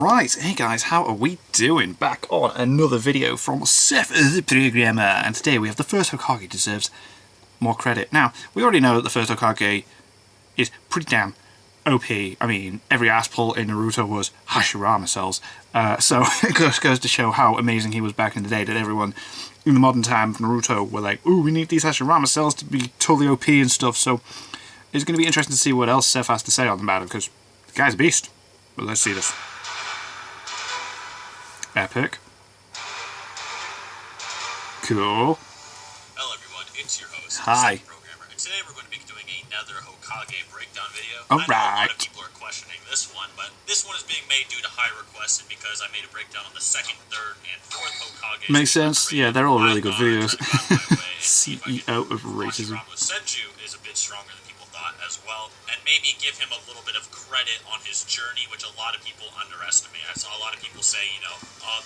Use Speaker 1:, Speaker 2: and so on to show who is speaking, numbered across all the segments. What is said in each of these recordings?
Speaker 1: Right, hey guys, how are we doing? Back on another video from Seth the Programmer, and today we have the first Hokage deserves more credit. Now, we already know that the first Hokage is pretty damn OP. I mean, every ass pull in Naruto was Hashirama cells, so it just goes to show how amazing he was back in the day, that everyone in the modern time of Naruto were like, ooh, we need these Hashirama cells to be totally OP and stuff, so it's going to be interesting to see what else Seth has to say on the matter, because the guy's a beast. But let's see this. Epic. Cool.
Speaker 2: Hello everyone, it's your host,
Speaker 1: Hi.
Speaker 2: Seth Programmer, and today we're going to be doing another Hokage breakdown video.
Speaker 1: Alright.
Speaker 2: I know a lot of people are questioning this one, but this one is being made due to high requests and because I made a breakdown on the second, third, and fourth Hokage.
Speaker 1: Makes sense. Yeah, they're all really good videos. CEO of racism.
Speaker 2: Hashirama Senju is a bit stronger than people thought as well, and maybe give him a little bit of credit on his journey, which a lot of people underestimate. I saw a lot of people say,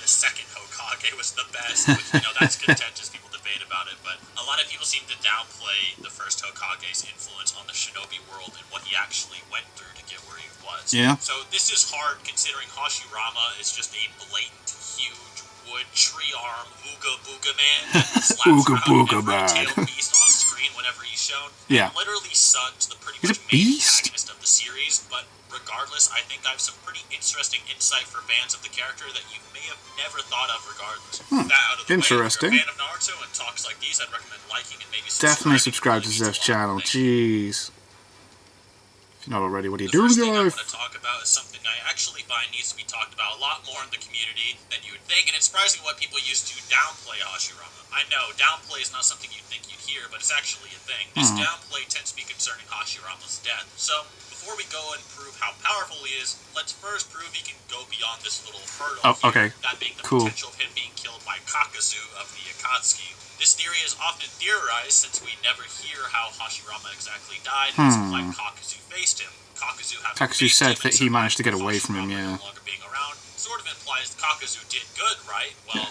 Speaker 2: the second Hokage was the best, which, that's contentious. People debate about it, but a lot of people seem to downplay the first Hokage's influence on the shinobi world and what he actually went through to get where he was.
Speaker 1: Yeah.
Speaker 2: So this is hard considering Hashirama is just a blatant, huge wood tree arm ooga booga man that slaps
Speaker 1: Ooga
Speaker 2: around
Speaker 1: booga
Speaker 2: every
Speaker 1: man.
Speaker 2: tail beast on screen whenever he's shown.
Speaker 1: Yeah.
Speaker 2: And literally Sun's the pretty
Speaker 1: He's
Speaker 2: much
Speaker 1: a
Speaker 2: main
Speaker 1: beast.
Speaker 2: antagonist of the series, but regardless, I think I have some pretty interesting insight for fans of the character that you may have never thought of regardless. That out of the
Speaker 1: Interesting.
Speaker 2: way, if you're a fan of Naruto and talks like these, I'd recommend liking and maybe
Speaker 1: Definitely subscribe to
Speaker 2: Maybe
Speaker 1: Zef's
Speaker 2: it's a
Speaker 1: channel.
Speaker 2: long thing.
Speaker 1: Jeez. If you're not already, what are you
Speaker 2: The
Speaker 1: doing,
Speaker 2: first thing I
Speaker 1: guys?
Speaker 2: want to talk about is something I actually find needs to be talked about a lot more in the community than you would think, and it's surprising what people used to downplay Hashirama. I know, downplay is not something you'd think you'd hear, but it's actually a thing. This downplay tends to be concerning Hashirama's death. So, before we go and prove how powerful he is, let's first prove he can go beyond this little hurdle
Speaker 1: Oh, okay.
Speaker 2: here, that being the
Speaker 1: Cool.
Speaker 2: potential of him being killed by Kakuzu of the Akatsuki. This theory is often theorized since we never hear how Hashirama exactly died, and it's implied Kakuzu faced him.
Speaker 1: Kakuzu said that he managed to get away from him, yeah.
Speaker 2: No longer being around sort of implies Kakuzu did good, right? Well,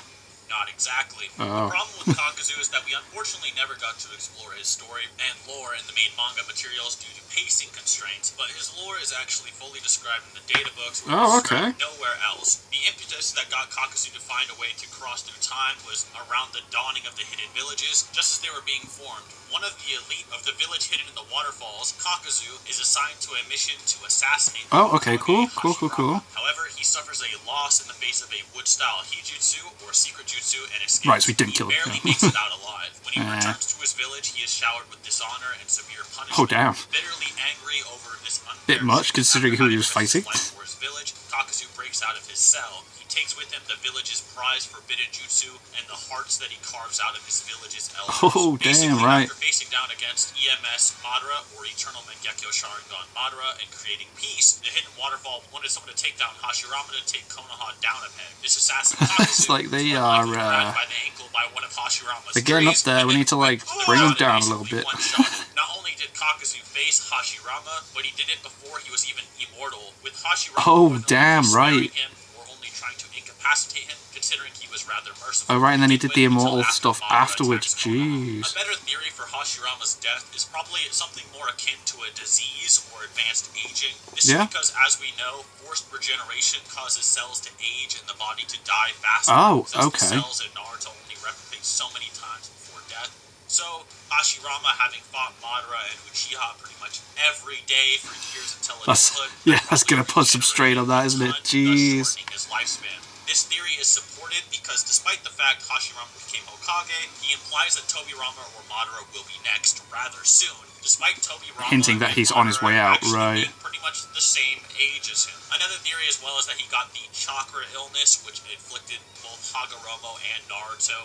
Speaker 2: not exactly.
Speaker 1: Oh.
Speaker 2: The problem with Kakuzu is that we unfortunately never got to explore his story and lore in the main manga materials due to pacing constraints, but his lore is actually fully described in the data books, where
Speaker 1: Oh,
Speaker 2: it's
Speaker 1: okay.
Speaker 2: described nowhere else. The impetus that got Kakuzu to find a way to cross through time was around the dawning of the hidden villages, just as they were being formed. One of the elite of the village hidden in the waterfalls, Kakuzu, is assigned to a mission to assassinate the
Speaker 1: Oh, okay, cool,
Speaker 2: Hokage
Speaker 1: cool, cool, cool.
Speaker 2: Hashirama. However, he suffers a loss in the face of a wood-style hijutsu, or secret jutsu, and escapes.
Speaker 1: Right, so he didn't kill him.
Speaker 2: Barely makes it out alive. When he returns to his village, he is showered with dishonor and severe punishment.
Speaker 1: Oh, damn.
Speaker 2: Bitterly angry over this unfair
Speaker 1: Bit much, considering who he was fighting.
Speaker 2: For his village, Kakuzu breaks out of his cell. He takes with him the village's prized forbidden jutsu and the hearts that he carves out of his village's elders.
Speaker 1: Oh, damn,
Speaker 2: Basically,
Speaker 1: right.
Speaker 2: after facing down against EMS Madara, or Eternal Mangekyo Sharingan Madara, and creating peace, the Hidden Waterfall wanted someone to take down Hashirama to take Konoha down a peg. This assassin Kakuzu
Speaker 1: It's like they
Speaker 2: was
Speaker 1: are,
Speaker 2: likely grabbed by the ankle by one of Hashirama's
Speaker 1: they're getting up
Speaker 2: trees,
Speaker 1: there.
Speaker 2: and
Speaker 1: We
Speaker 2: then
Speaker 1: need to, like, bring them down a little bit.
Speaker 2: one-shotted. Not only did Kakuzu face Hashirama, but he did it before he was even immortal, with Hashirama
Speaker 1: Oh,
Speaker 2: whether
Speaker 1: damn,
Speaker 2: sparing
Speaker 1: right.
Speaker 2: him or only trying to incapacitate him, considering he was rather merciful.
Speaker 1: Oh, right, and then he
Speaker 2: He
Speaker 1: did the
Speaker 2: waited until
Speaker 1: immortal
Speaker 2: after
Speaker 1: stuff
Speaker 2: Madara
Speaker 1: afterwards.
Speaker 2: attacks Konoha.
Speaker 1: Jeez.
Speaker 2: A better theory for Hashirama's death is probably something more akin to a disease or advanced aging. This
Speaker 1: Yeah.
Speaker 2: is because, as we know, forced regeneration causes cells to age and the body to die faster.
Speaker 1: Oh,
Speaker 2: since
Speaker 1: okay.
Speaker 2: The cells in Naruto only replicate so many times before death. So, Hashirama, having fought Madara and Uchiha pretty much every day for years until adulthood,
Speaker 1: That's gonna put some strain on that, isn't it? Jeez.
Speaker 2: shortening his lifespan. This theory is supported because despite the fact Hashirama became Hokage, he implies that Tobirama or Madara will be next rather soon, despite Tobirama
Speaker 1: Hinting that
Speaker 2: and
Speaker 1: he's on his
Speaker 2: Madara
Speaker 1: way out,
Speaker 2: actually
Speaker 1: right.
Speaker 2: being pretty much the same age as him. Another theory as well is that he got the chakra illness, which inflicted both Hagoromo and Naruto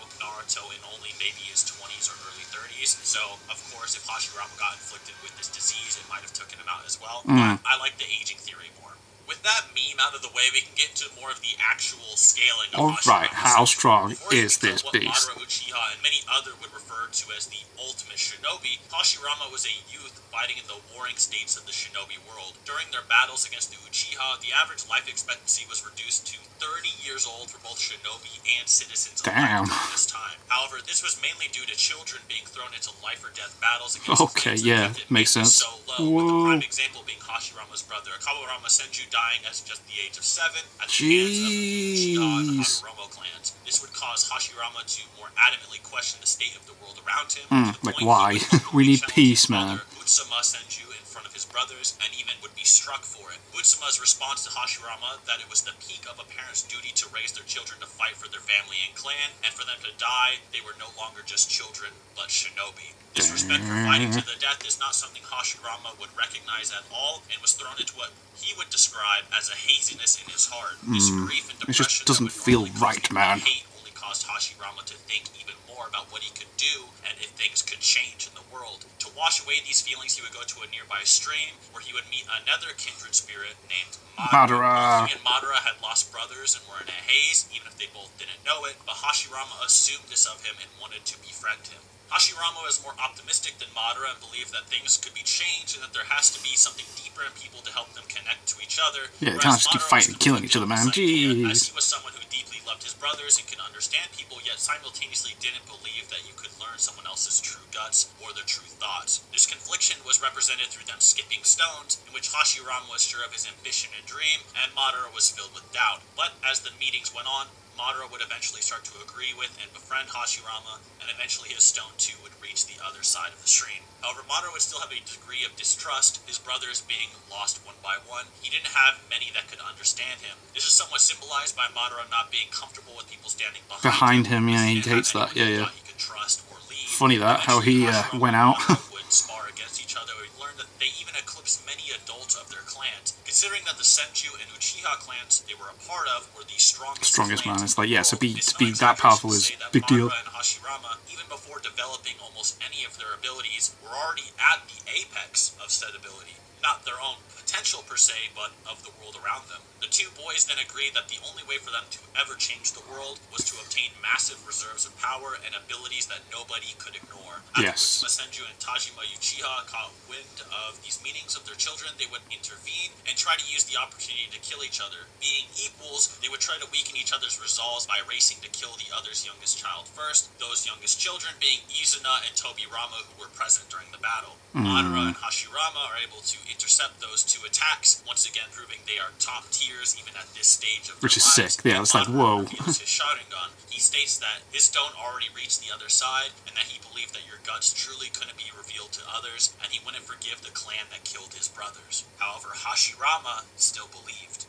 Speaker 2: in only maybe his 20s or early 30s. So, of course, if Hashirama got inflicted with this disease, it might have taken him out as well. But I like the aging theory more. With that meme out of the way, we can get into more of the actual scaling of
Speaker 1: Alright,
Speaker 2: Hashirama's
Speaker 1: how
Speaker 2: story.
Speaker 1: strong
Speaker 2: Before you
Speaker 1: is
Speaker 2: become
Speaker 1: this
Speaker 2: what
Speaker 1: beast?
Speaker 2: Madara, Uchiha, and many other would refer to as the ultimate shinobi, Hashirama was a youth fighting in the warring states of the shinobi world. During their battles against the Uchiha, the average life expectancy was reduced to 30 years old for both shinobi and citizens alike
Speaker 1: Damn.
Speaker 2: during this time. However, this was mainly due to children being thrown into life or death battles against
Speaker 1: Okay,
Speaker 2: clans
Speaker 1: yeah,
Speaker 2: that kept it
Speaker 1: makes
Speaker 2: being
Speaker 1: sense.
Speaker 2: so low, with the
Speaker 1: Whoa.
Speaker 2: prime example being Hashirama's brother, Kawarama Senju, dying at just the age of 7 at the hands of the Uchiha and Hashirama clans. This would cause Hashirama to more adamantly question the state of the world around him.
Speaker 1: Like, why? We need peace, man.
Speaker 2: Utsuma Senju in front of his brothers, and even would be struck for it. Utsuma's response to Hashirama that it was the peak of a parent's duty to raise their children to fight for their family and clan, and for them to die, they were no longer just children, but shinobi. This respect for fighting to the death is not something Hashirama would recognize at all, and was thrown into what he would describe as a haziness in his heart. This grief and depression
Speaker 1: it just doesn't feel right, man.
Speaker 2: Hate only caused Hashirama to think even more about what he could do, and if things could change in the world. To wash away these feelings, he would go to a nearby stream, where he would meet another kindred spirit named Madara. He and Madara had lost brothers and were in a haze, even if they both didn't know it, but Hashirama assumed this of him and wanted to befriend him. Hashirama is more optimistic than Madara and believed that things could be changed and that there has to be something deeper in people to help them connect to each other.
Speaker 1: Yeah, you can't just keep fighting and killing each other, man. Jeez.
Speaker 2: As he was someone who deeply loved his brothers and could understand people, yet simultaneously didn't believe that you could learn someone else's true guts or their true thoughts. This confliction was represented through them skipping stones, in which Hashirama was sure of his ambition and dream, and Madara was filled with doubt. But as the meetings went on, Madara would eventually start to agree with and befriend Hashirama, and eventually his stone too would reach the other side of the stream. However, Madara would still have a degree of distrust, his brothers being lost one by one. He didn't have many that could understand him. This is somewhat symbolized by Madara not being comfortable with people standing behind him.
Speaker 1: Yeah, he hates that. Yeah.
Speaker 2: He could trust or lead.
Speaker 1: Funny that, how he went out.
Speaker 2: would spar against each other. We learned that they even eclipsed many adults of their clans. Considering that the Senju and Uchiha clans they were a part of were the strongest
Speaker 1: man. It's like, yeah, so be
Speaker 2: that
Speaker 1: that powerful is big deal.
Speaker 2: Madara and Hashirama, even before developing almost any of their abilities, were already at the apex of said ability. Not their own potential per se, but of the world around them. The two boys then agreed that the only way for them to ever change the world was to obtain massive reserves of power and abilities that nobody could ignore. After Utsuma Senju and Tajima Uchiha caught wind of these meetings of their children, they would intervene and try to use the opportunity to kill each other. Being equals, they would try to weaken each other's resolves by racing to kill the other's youngest child first, those youngest children being Izuna and Tobirama, who were present during the battle. Madara and Hashirama are able to intercept those two attacks, once again proving they are top tiers even at this stage of their
Speaker 1: Which is
Speaker 2: lives.
Speaker 1: sick. Yeah, it's like, whoa.
Speaker 2: His Sharingan. He states that his stone already reached the other side, and that he believed that your guts truly couldn't be revealed to others, and he wouldn't forgive the clan that killed his brothers. However, Hashirama still believed.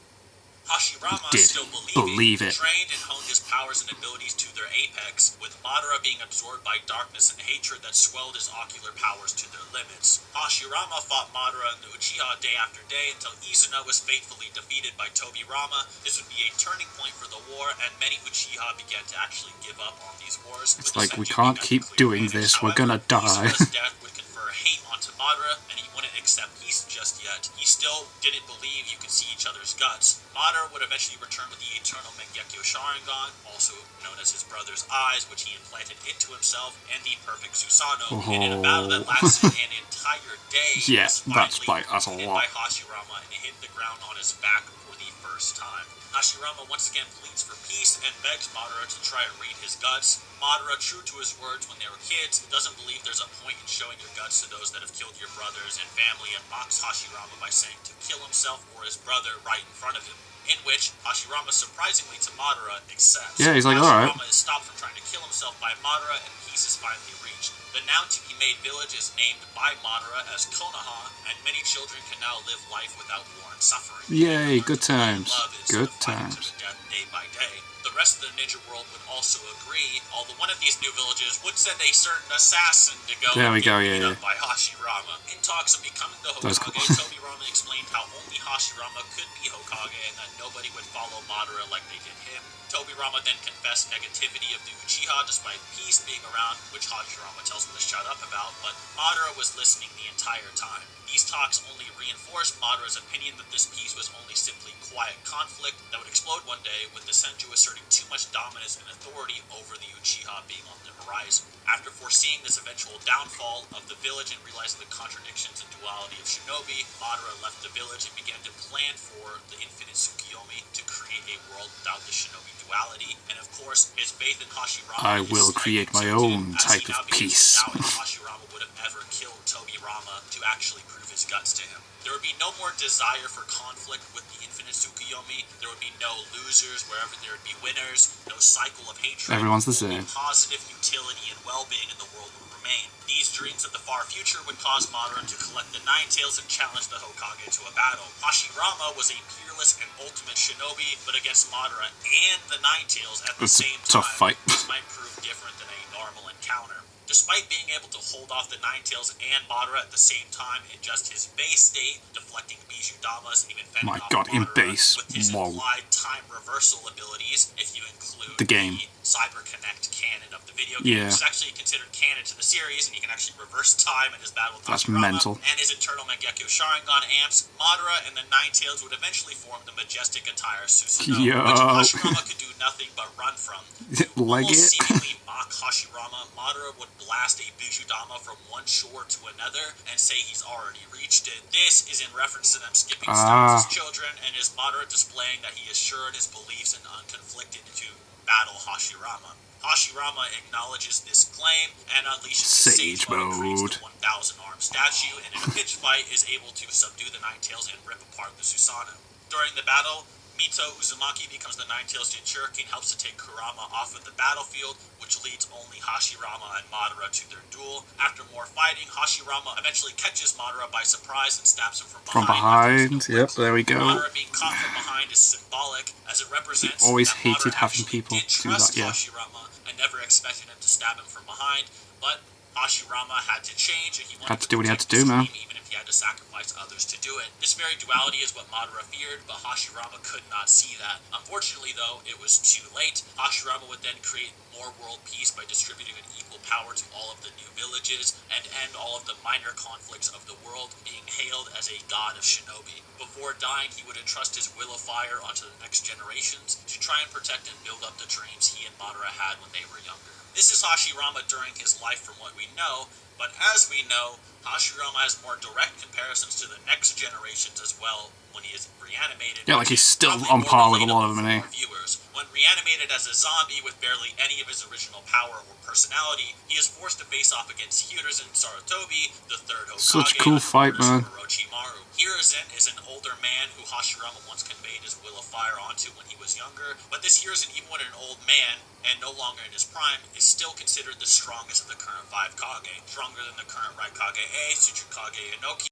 Speaker 2: Hashirama still believed it, trained and honed his powers and abilities to their apex, with Madara being absorbed by darkness and hatred that swelled his ocular powers to their limits. Hashirama fought Madara and the Uchiha day after day until Izuna was faithfully defeated by Tobirama. This would be a turning point for the war, and many Uchiha began to actually give up on these wars.
Speaker 1: It's like, we can't keep doing this, we're gonna die.
Speaker 2: Izuna's death would confer hate onto Madara, and he wouldn't accept peace just yet. He still didn't believe you could see each other's guts. Madara would eventually return with the eternal Mangekyo Sharingan, also known as his brother's eyes, which he implanted into himself, and the perfect Susanoo. And in a battle that lasted an entire day,
Speaker 1: yes, that's a
Speaker 2: hit
Speaker 1: lot.
Speaker 2: by Hashirama and hit the ground on his back for the first time. Hashirama once again pleads for peace and begs Madara to try and read his guts. Madara, true to his words when they were kids, doesn't believe there's a point in showing your guts to those that have killed your brothers and family, and mocks Hashirama by saying to kill himself or his brother right in front of him. In which Hashirama, surprisingly to Madara, accepts.
Speaker 1: Yeah, he's like, alright.
Speaker 2: Hashirama is stopped from trying to kill himself by Madara, and peace is finally reached. The now-to-be-made village is named by Madara as Konoha, and many children can now live life without war and suffering.
Speaker 1: Yay, good times. Good times.
Speaker 2: Death day by day. The rest of the ninja world would also agree, although one of these new villages would send a certain assassin to go beat up by Hashirama. In talks of becoming the Hokage, Tobirama explained how only Hashirama could be Hokage and that nobody would follow Madara like they did him. Tobirama then confessed negativity of the Uchiha despite peace being around, which Hashirama tells him to shut up about, but Madara was listening the entire time. These talks only reinforced Madara's opinion that this peace was only simply quiet conflict that would explode one day, with the Senju asserting too much dominance and authority over the Uchiha being on the horizon. After foreseeing this eventual downfall of the village and realizing the contradictions and duality of shinobi, Madara left the village and began to plan for the infinite Tsukiyomi to create a world world without the shinobi duality, and of course, his faith in Hashirama.
Speaker 1: I will create my own type of peace.
Speaker 2: Hashirama would have ever killed Tobirama to actually prove his guts to him. There would be no more desire for conflict with the infinite Tsukuyomi. There would be no losers wherever there would be winners. No cycle of hatred.
Speaker 1: Everyone's the same.
Speaker 2: Positive utility and well-being in the world would remain. These dreams of the far future would cause Madara to collect the Nine Tails and challenge the Hokage to a battle. Hashirama was a peerless and ultimate shinobi, but against Madara and the Nine Tails at the same time,
Speaker 1: tough fight.
Speaker 2: this might prove different than a normal encounter. Despite being able to hold off the Nine Tails and Madara at the same time in just his base state, deflecting Bijou Damas and even fending off
Speaker 1: in
Speaker 2: Madara
Speaker 1: base.
Speaker 2: with his implied time reversal abilities, if you include
Speaker 1: the game.
Speaker 2: Cyber Connect canon of the video game, which is actually considered canon to the series, and you can actually reverse time in his battle with Hashirama.
Speaker 1: Mental.
Speaker 2: And his Eternal Mangekyo Sharingan amps, Madara and the Nine Tails would eventually form the majestic entire Susanoo, which Hashirama could do nothing but run from.
Speaker 1: Almost
Speaker 2: seemingly mock Hashirama, Madara would blast a Bijou Dama from one shore to another and say he's already reached it. This is in reference to them skipping stones as children, and is Madara displaying that he is sure in his beliefs and unconflicted to battle Hashirama. Hashirama acknowledges this claim and unleashes the Sage Mode, creates the 1,000-armed statue, and in a pitch fight is able to subdue the Nine Tails and rip apart the Susanoo. During the battle, Mito Uzumaki becomes the Nine Tails Jinchuriki and helps to take Kurama off of the battlefield, which leads only Hashirama and Madara to their duel. After more fighting, Hashirama eventually catches Madara by surprise and stabs him from behind.
Speaker 1: Yep, there we go.
Speaker 2: Madara being caught from behind is symbolic, as it represents
Speaker 1: always
Speaker 2: that
Speaker 1: hated
Speaker 2: Madara
Speaker 1: having people do that,
Speaker 2: Hashirama and never expected him to stab him from behind, but Hashirama had to change, and he wanted
Speaker 1: to do what he had to
Speaker 2: protect
Speaker 1: do,
Speaker 2: his
Speaker 1: man.
Speaker 2: team, even if he had to sacrifice others to do it. This very duality is what Madara feared, but Hashirama could not see that. Unfortunately, though, it was too late. Hashirama would then create more world peace by distributing an equal power to all of the new villages and end all of the minor conflicts of the world, being hailed as a god of shinobi. Before dying, he would entrust his will of fire onto the next generations to try and protect and build up the dreams he and Madara had when they were younger. This is Hashirama during his life from what we know, but as we know, Hashirama has more direct comparisons to the next generations as well when he is reanimated.
Speaker 1: Yeah, like he's still on par with a lot of them, eh?
Speaker 2: Viewers. When reanimated as a zombie with barely any of his original power or personality, he is forced to face off against Hiruzen Sarutobi, the third Hokage.
Speaker 1: Such a cool fight, man.
Speaker 2: Orochimaru. Hiruzen is an older man who Hashirama once conveyed his will of fire onto when he was younger, but this Hiruzen, even when an old man, and no longer in his prime, is still considered the strongest of the current 5 Kage, stronger than the current Raikage-A, Tsuchikage Inoki,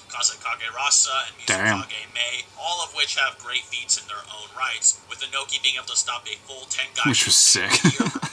Speaker 2: Kazekage Rasa, and Mizukage Mei, all of which have great feats in their own rights, with Inoki being able to stop a full Tengai,
Speaker 1: which was sick.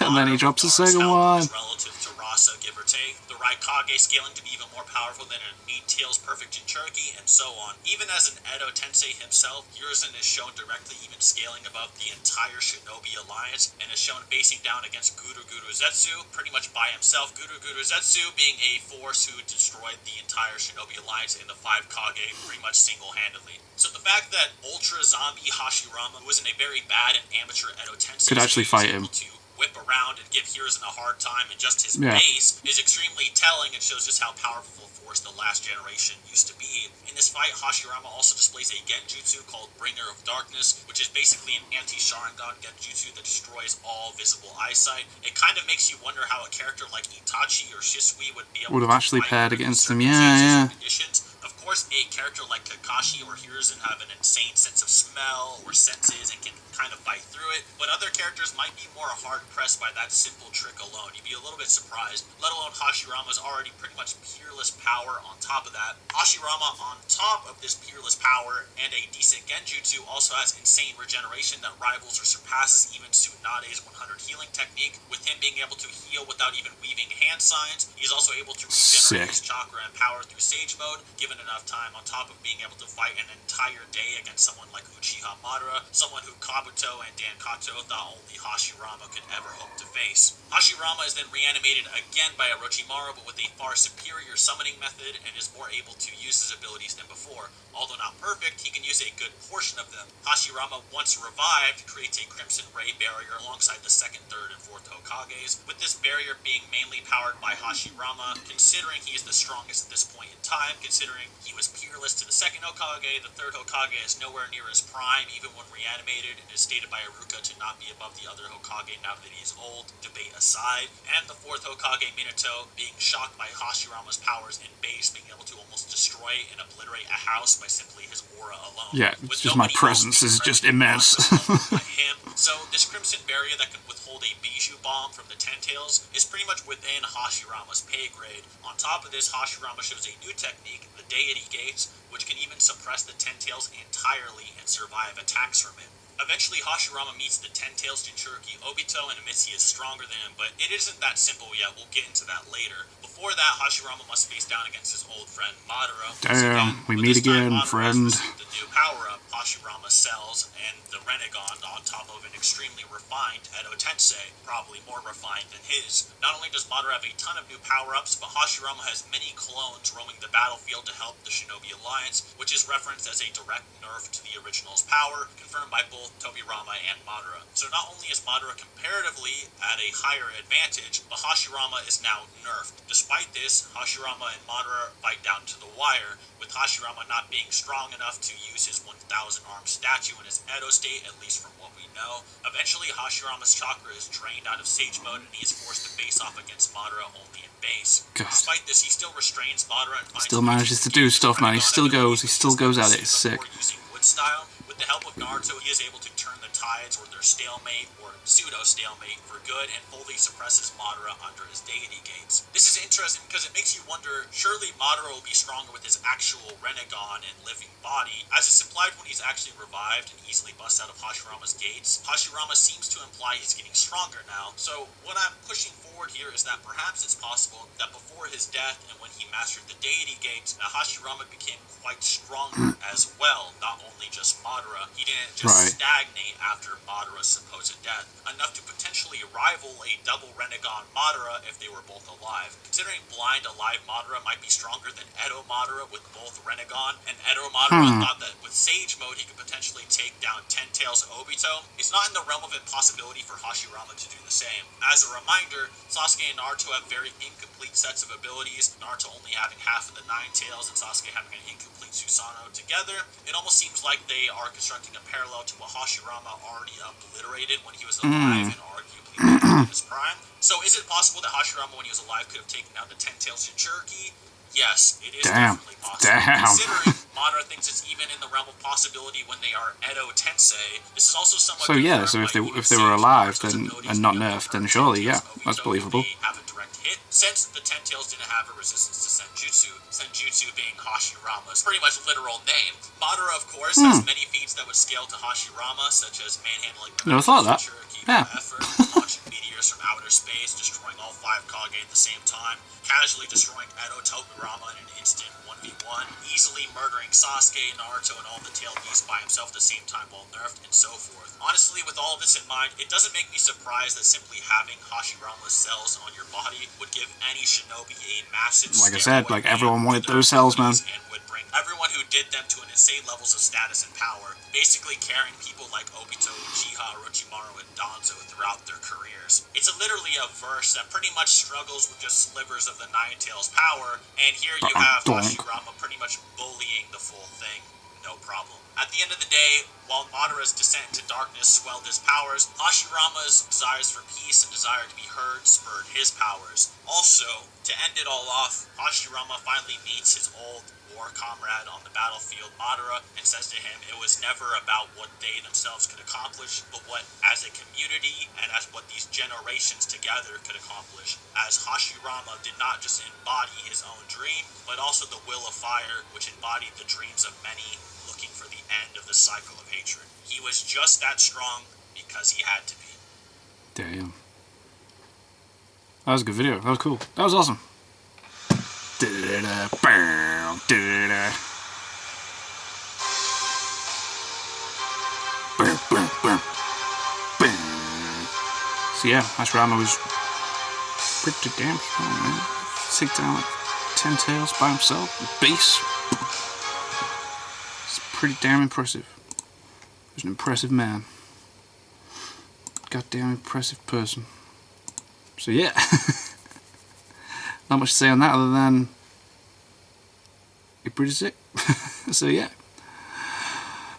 Speaker 1: And then he drops a second one.
Speaker 2: Relative to Rasa, give or take. The Raikage scaling to be even more powerful than a Meat-Tail's perfect Jinchuriki, and so on. Even as an Edo Tensei himself, Hiruzen is shown directly even scaling above the entire Shinobi Alliance, and is shown facing down against Guru Guru Zetsu, pretty much by himself. Guru Guru Zetsu being a force who destroyed the entire Shinobi Alliance in the 5 Kage pretty much single-handedly. So the fact that Ultra Zombie Hashirama, who was in a very bad and amateur Edo Tensei,
Speaker 1: could actually fight him,
Speaker 2: to whip around and give Hiruzen a hard time in just his base is extremely telling and shows just how powerful a force the last generation used to be. In this fight, Hashirama also displays a genjutsu called Bringer of Darkness, which is basically an anti-Sharingan genjutsu that destroys all visible eyesight. It kind of makes you wonder how a character like Itachi or Shisui would be able to
Speaker 1: actually paired against him.
Speaker 2: Conditions. Of course, a character like Kakashi or Hiruzen have an insane sense of smell or senses and can kind of fight through it, but other characters might be more hard-pressed by that simple trick alone. You'd be a little bit surprised, let alone Hashirama's already pretty much peerless power on top of that. Hashirama, on top of this peerless power and a decent genjutsu, also has insane regeneration that rivals or surpasses even Tsunade's 100 healing technique, with him being able to heal without even weaving hand signs. He's also able to regenerate his chakra and power through Sage Mode, given enough time, on top of being able to fight an entire day against someone like Uchiha Madara, someone who Kabuto and Dan Kato thought only Hashirama Hashirama could ever hope to face. Hashirama is then reanimated again by Orochimaru, but with a far superior summoning method, and is more able to use his abilities than before. Although not perfect, he can use a good portion of them. Hashirama, once revived, creates a Crimson Ray barrier alongside the 2nd, 3rd, and 4th Hokages, with this barrier being mainly powered by Hashirama, considering he is the strongest at this point in time, considering he was peerless to the 2nd Hokage, the 3rd Hokage is nowhere near his prime, even when reanimated, and is stated by Iruka to not be above the other Hokage now that he is old, debate aside, and the 4th Hokage Minato being shocked by Hashirama's powers in base, being able to almost destroy and obliterate a house by simply his aura alone.
Speaker 1: Yeah, it's just my presence is just immense.
Speaker 2: By him. So this Crimson Barrier that can withhold a Bijou Bomb from the Ten Tails is pretty much within Hashirama's pay grade. On top of this, Hashirama shows a new technique, the Deity Gates, which can even suppress the Ten Tails entirely and survive attacks from it. Eventually, Hashirama meets the Ten Tails Jinchuriki Obito and admits he is stronger than him, but it isn't that simple yet. We'll get into that later. Before that, Hashirama must face down against his old friend Madara.
Speaker 1: Damn, we meet again, friend.
Speaker 2: The new power-up, Hashirama Cells, and the Renegon on top of an extremely refined Edo Tensei, probably more refined than his. Not only does Madara have a ton of new power-ups, but Hashirama has many clones roaming the battlefield to help the Shinobi Alliance, which is referenced as a direct nerf to the original's power, confirmed by both Tobirama and Madara. So not only is Madara comparatively at a higher advantage, but Hashirama is now nerfed. Despite this, Hashirama and Madara fight down to the wire, with Hashirama not being strong enough to use his 1,000-arm statue in his Edo state, at least from what we know. Eventually, Hashirama's chakra is drained out of Sage Mode, and he is forced to face off against Madara only in base.
Speaker 1: God.
Speaker 2: Despite this, he still restrains Madara and finds
Speaker 1: still manages to do stuff, man. He still goes at it. It's sick.
Speaker 2: Using wood style. With the help of Naruto, he is able to turn the tides, or their stalemate, or pseudo-stalemate, for good, and fully suppresses Madara under his Deity Gates. This is interesting because it makes you wonder, surely Madara will be stronger with his actual Renegon and living body, as it's implied when he's actually revived and easily busts out of Hashirama's gates. Hashirama seems to imply he's getting stronger now, so what I'm pushing forward here is that perhaps it's possible that before his death and when he mastered the Deity Gates, Hashirama became quite stronger as well, not only just Madara. He didn't just stagnate after Madara's supposed death, enough to potentially rival a double Renegon Madara if they were both alive. Considering blind alive Madara might be stronger than Edo Madara with both Renegon, and Edo Madara thought that with Sage Mode he could potentially take down Ten Tails Obito, it's not in the realm of impossibility for Hashirama to do the same. As a reminder, Sasuke and Naruto have very incomplete sets of abilities, Naruto only having half of the Nine Tails and Sasuke having an incomplete Susanoo together. It almost seems like they are constructing a parallel to what Hashirama already obliterated when he was alive and arguably in his prime. So is it possible that Hashirama when he was alive could have taken down the Ten Tails Jinchuriki? Yes, it is definitely possible. Considering Madara thinks it's even in the realm of possibility when they are Edo Tensei, this is also somewhat.
Speaker 1: So yeah, so if they were alive then and not nerfed, then surely that's believable.
Speaker 2: Have a direct hit. Since the Ten Tails didn't have a resistance to Senjutsu being Hashirama's pretty much literal name. Madara, of course, has many feats that would scale to Hashirama, such as manhandling the
Speaker 1: Never thought of that.
Speaker 2: effort, launching meteors from outer space, destroying all 5 Kage at the same time, casually destroying Edo Tobirama in an instant 1v1, easily murdering Sasuke, Naruto, and all the tailed beasts by himself at the same time while nerfed, and so forth. Honestly, with all of this in mind, it doesn't make me surprised that simply having Hashirama's cells on your body would give any shinobi a massive
Speaker 1: like I said, like everyone wanted those cells, man.
Speaker 2: And would bring everyone who did them to an insane levels of status and power, basically carrying people like Obito, Uchiha, Orochimaru, and Danzo throughout their careers. It's literally a verse that pretty much struggles with just slivers of the Nine Tails power, and here you have Hashirama pretty much bullying the full thing. No problem. At the end of the day, while Madara's descent into darkness swelled his powers, Hashirama's desires for peace and desire to be heard spurred his powers. Also, to end it all off, Hashirama finally meets his old war comrade on the battlefield, Madara, and says to him it was never about what they themselves could accomplish, but what, as a community, and as what these generations together could accomplish, as Hashirama did not just embody his own dream, but also the will of fire, which embodied the dreams of many looking for the end of the cycle of hatred. He was just that strong because he had to be.
Speaker 1: Damn. That was a good video. That was cool. That was awesome. So yeah, Hashirama was pretty damn strong, man. Take down like 10 tails by himself, base. It's pretty damn impressive. He was an impressive man. Goddamn impressive person. So yeah. Not much to say on that other than you're pretty sick. So yeah.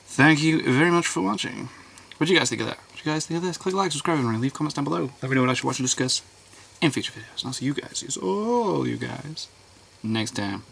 Speaker 1: Thank you very much for watching. What do you guys think of that? What do you guys think of this? Click like, subscribe, and leave comments down below. Let me know what I should watch and discuss in future videos. And I'll see you guys, all you guys, next time.